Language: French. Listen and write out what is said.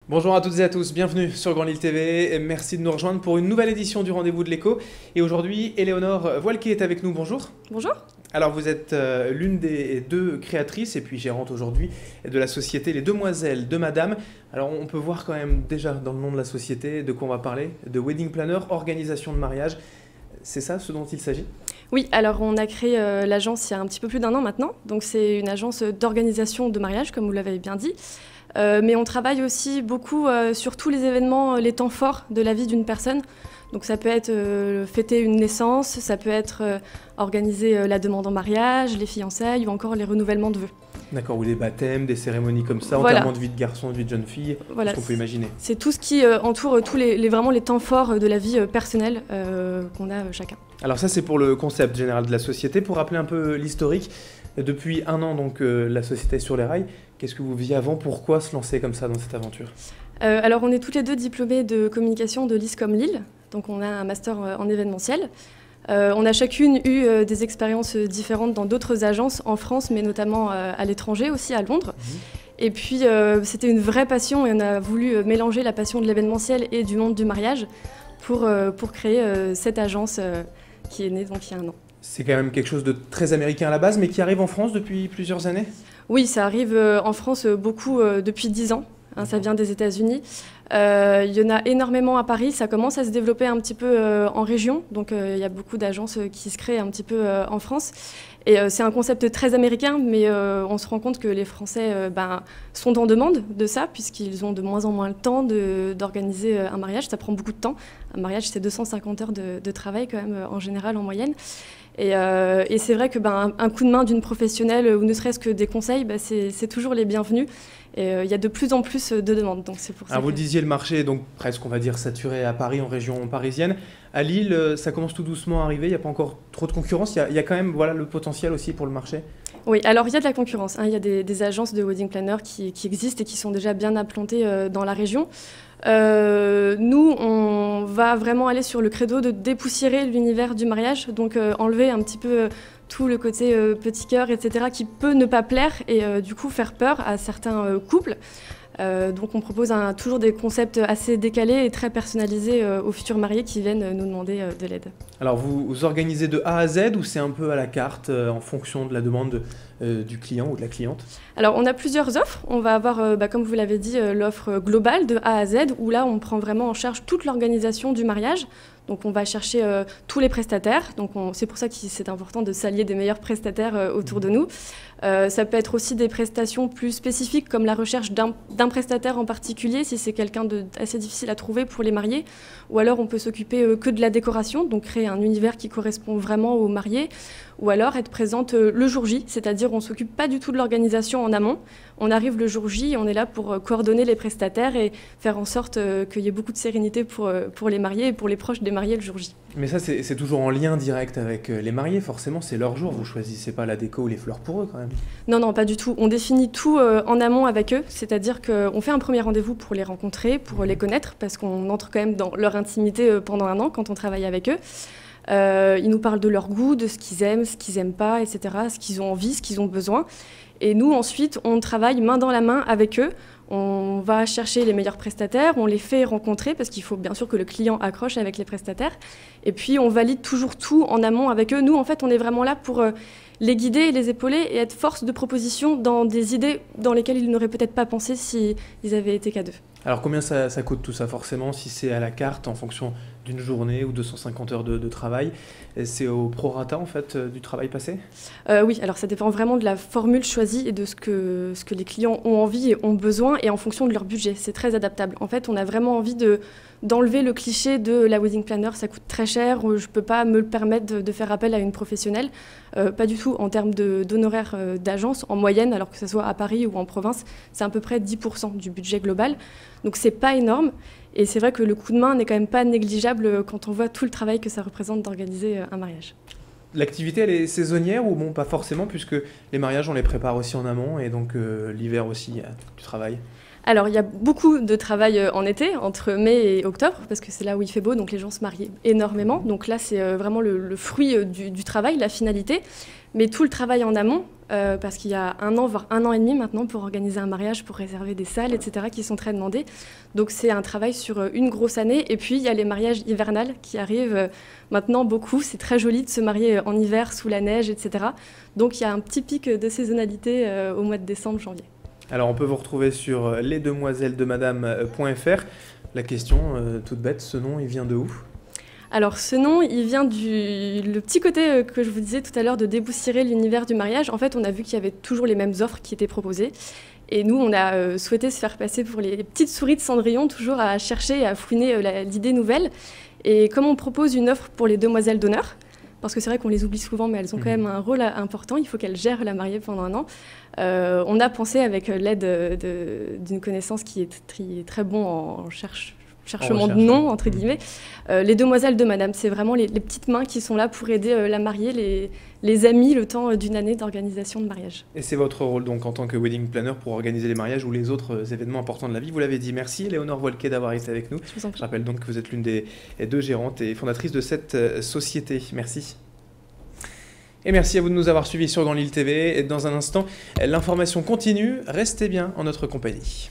Bonjour à toutes et à tous, bienvenue sur Grand Lille TV, merci de nous rejoindre pour une nouvelle édition du Rendez-vous de l'Écho. Et aujourd'hui, Éléonore Voilquier est avec nous, bonjour. Bonjour. Alors vous êtes l'une des deux créatrices et puis gérante aujourd'hui de la société Les Demoiselles de Madame. Alors on peut voir quand même déjà dans le nom de la société de quoi on va parler, de Wedding Planner, organisation de mariage. C'est ça ce dont il s'agit ? Oui, alors on a créé l'agence il y a un petit peu plus d'1 an maintenant. Donc c'est une agence d'organisation de mariage, comme vous l'avez bien dit. Mais on travaille aussi beaucoup sur tous les événements, les temps forts de la vie d'une personne. Donc ça peut être fêter une naissance, ça peut être organiser la demande en mariage, les fiançailles ou encore les renouvellements de vœux. D'accord, ou des baptêmes, des cérémonies comme ça, Voilà. enterrement de vie de garçon, de vie de jeune fille, Voilà. ce qu'on peut imaginer. C'est tout ce qui entoure tous vraiment les temps forts de la vie personnelle qu'on a chacun. Alors ça c'est pour le concept général de la société. Pour rappeler un peu l'historique, depuis 1 an donc la société est sur les rails. Qu'est-ce que vous faisiez avant? Pourquoi se lancer comme ça dans cette aventure? Alors on est toutes les deux diplômées de communication de l'ISCOM Lille. Donc on a un master en événementiel. On a chacune eu des expériences différentes dans d'autres agences en France, mais notamment à l'étranger aussi, à Londres. Et puis c'était une vraie passion et on a voulu mélanger la passion de l'événementiel et du monde du mariage pour créer cette agence qui est née donc il y a 1 an. C'est quand même quelque chose de très américain à la base, mais qui arrive en France depuis plusieurs années? Oui, ça arrive en France beaucoup depuis 10 ans. Hein, ça vient des États-Unis. Il y en a énormément à Paris. Ça commence à se développer un petit peu en région. Donc il y a beaucoup d'agences qui se créent un petit peu en France. Et c'est un concept très américain, mais on se rend compte que les Français sont en demande de ça, puisqu'ils ont de moins en moins le temps d'organiser un mariage. Ça prend beaucoup de temps. Un mariage, c'est 250 heures de travail quand même, en général, en moyenne. Et c'est vrai que un coup de main d'une professionnelle ou ne serait-ce que des conseils, c'est toujours les bienvenus. Et il y a de plus en plus de demandes. Donc c'est pour ça. Alors vous disiez le marché est donc presque on va dire saturé à Paris, en région parisienne. À Lille, ça commence tout doucement à arriver. Il n'y a pas encore trop de concurrence. Il y a quand même le potentiel aussi pour le marché. Oui, alors il y a de la concurrence. Hein. Il y a des agences de wedding planner qui existent et qui sont déjà bien implantées dans la région. Nous, on va vraiment aller sur le credo de dépoussiérer l'univers du mariage, donc enlever un petit peu tout le côté petit cœur, etc., qui peut ne pas plaire et du coup faire peur à certains couples. Donc on propose toujours des concepts assez décalés et très personnalisés aux futurs mariés qui viennent nous demander de l'aide. Alors vous organisez de A à Z ou c'est un peu à la carte en fonction de la demande du client ou de la cliente? Alors on a plusieurs offres. On va avoir, comme vous l'avez dit, l'offre globale de A à Z où là on prend vraiment en charge toute l'organisation du mariage. Donc on va chercher tous les prestataires, donc c'est pour ça que c'est important de s'allier des meilleurs prestataires autour de nous. Ça peut être aussi des prestations plus spécifiques comme la recherche d'un prestataire en particulier si c'est quelqu'un d'assez difficile à trouver pour les mariés, ou alors on peut s'occuper que de la décoration, donc créer un univers qui correspond vraiment aux mariés, ou alors être présente le jour J, c'est-à-dire on ne s'occupe pas du tout de l'organisation en amont, on arrive le jour J, on est là pour coordonner les prestataires et faire en sorte qu'il y ait beaucoup de sérénité pour les mariés et pour les proches des mariés le jour J. Mais ça, c'est toujours en lien direct avec les mariés, forcément, c'est leur jour, vous choisissez pas la déco ou les fleurs pour eux quand même. Non, non, pas du tout. On définit tout en amont avec eux, c'est-à-dire qu'on fait un premier rendez-vous pour les rencontrer, pour les connaître, parce qu'on entre quand même dans leur intimité pendant 1 an quand on travaille avec eux. Ils nous parlent de leur goût, de ce qu'ils aiment pas, etc., ce qu'ils ont envie, ce qu'ils ont besoin. Et nous, ensuite, on travaille main dans la main avec eux. On va chercher les meilleurs prestataires, on les fait rencontrer parce qu'il faut bien sûr que le client accroche avec les prestataires. Et puis, on valide toujours tout en amont avec eux. Nous, en fait, on est vraiment là pour les guider et les épauler et être force de proposition dans des idées dans lesquelles ils n'auraient peut-être pas pensé s'ils avaient été qu'à 2. Alors combien ça coûte tout ça forcément, si c'est à la carte en fonction d'une journée ou 250 heures de travail? C'est au prorata en fait du travail passé? Oui, alors ça dépend vraiment de la formule choisie et de ce que les clients ont envie et ont besoin et en fonction de leur budget. C'est très adaptable. En fait, on a vraiment envie d'enlever le cliché de la wedding planner, ça coûte très cher, je ne peux pas me le permettre de faire appel à une professionnelle. Pas du tout en termes d'honoraires d'agence, en moyenne, alors que ce soit à Paris ou en province, c'est à peu près 10% du budget global. Donc c'est pas énorme. Et c'est vrai que le coup de main n'est quand même pas négligeable quand on voit tout le travail que ça représente d'organiser un mariage. L'activité, elle est saisonnière ou bon, pas forcément, puisque les mariages, on les prépare aussi en amont et donc l'hiver aussi, il y a du travail? Alors, il y a beaucoup de travail en été, entre mai et octobre, parce que c'est là où il fait beau, donc les gens se marient énormément. Donc là, c'est vraiment le fruit du travail, la finalité. Mais tout le travail en amont, parce qu'il y a 1 an, voire 1 an et demi maintenant pour organiser un mariage, pour réserver des salles, etc., qui sont très demandés. Donc c'est un travail sur une grosse année. Et puis il y a les mariages hivernales qui arrivent maintenant beaucoup. C'est très joli de se marier en hiver, sous la neige, etc. Donc il y a un petit pic de saisonnalité au mois de décembre, janvier. Alors on peut vous retrouver sur lesdemoisellesdemadame.fr. La question toute bête, ce nom, il vient de où ? Alors ce nom, il vient le petit côté que je vous disais tout à l'heure de déboussiérer l'univers du mariage. En fait, on a vu qu'il y avait toujours les mêmes offres qui étaient proposées. Et nous, on a souhaité se faire passer pour les petites souris de Cendrillon, toujours à chercher et à fouiner l'idée nouvelle. Et comme on propose une offre pour les demoiselles d'honneur, parce que c'est vrai qu'on les oublie souvent, mais elles ont quand même un rôle important, il faut qu'elles gèrent la mariée pendant 1 an. On a pensé, avec l'aide d'une connaissance qui est très bon en cherchement de nom, entre guillemets. Les demoiselles de madame, c'est vraiment les petites mains qui sont là pour aider la mariée, les amis, le temps d'une année d'organisation de mariage. Et c'est votre rôle donc en tant que wedding planner pour organiser les mariages ou les autres événements importants de la vie. Vous l'avez dit, merci Léonore Wolquet d'avoir été avec nous. Je rappelle donc que vous êtes l'une des 2 gérantes et fondatrices de cette société. Merci. Et merci à vous de nous avoir suivis sur Grand Lille TV. Et dans un instant, l'information continue. Restez bien en notre compagnie.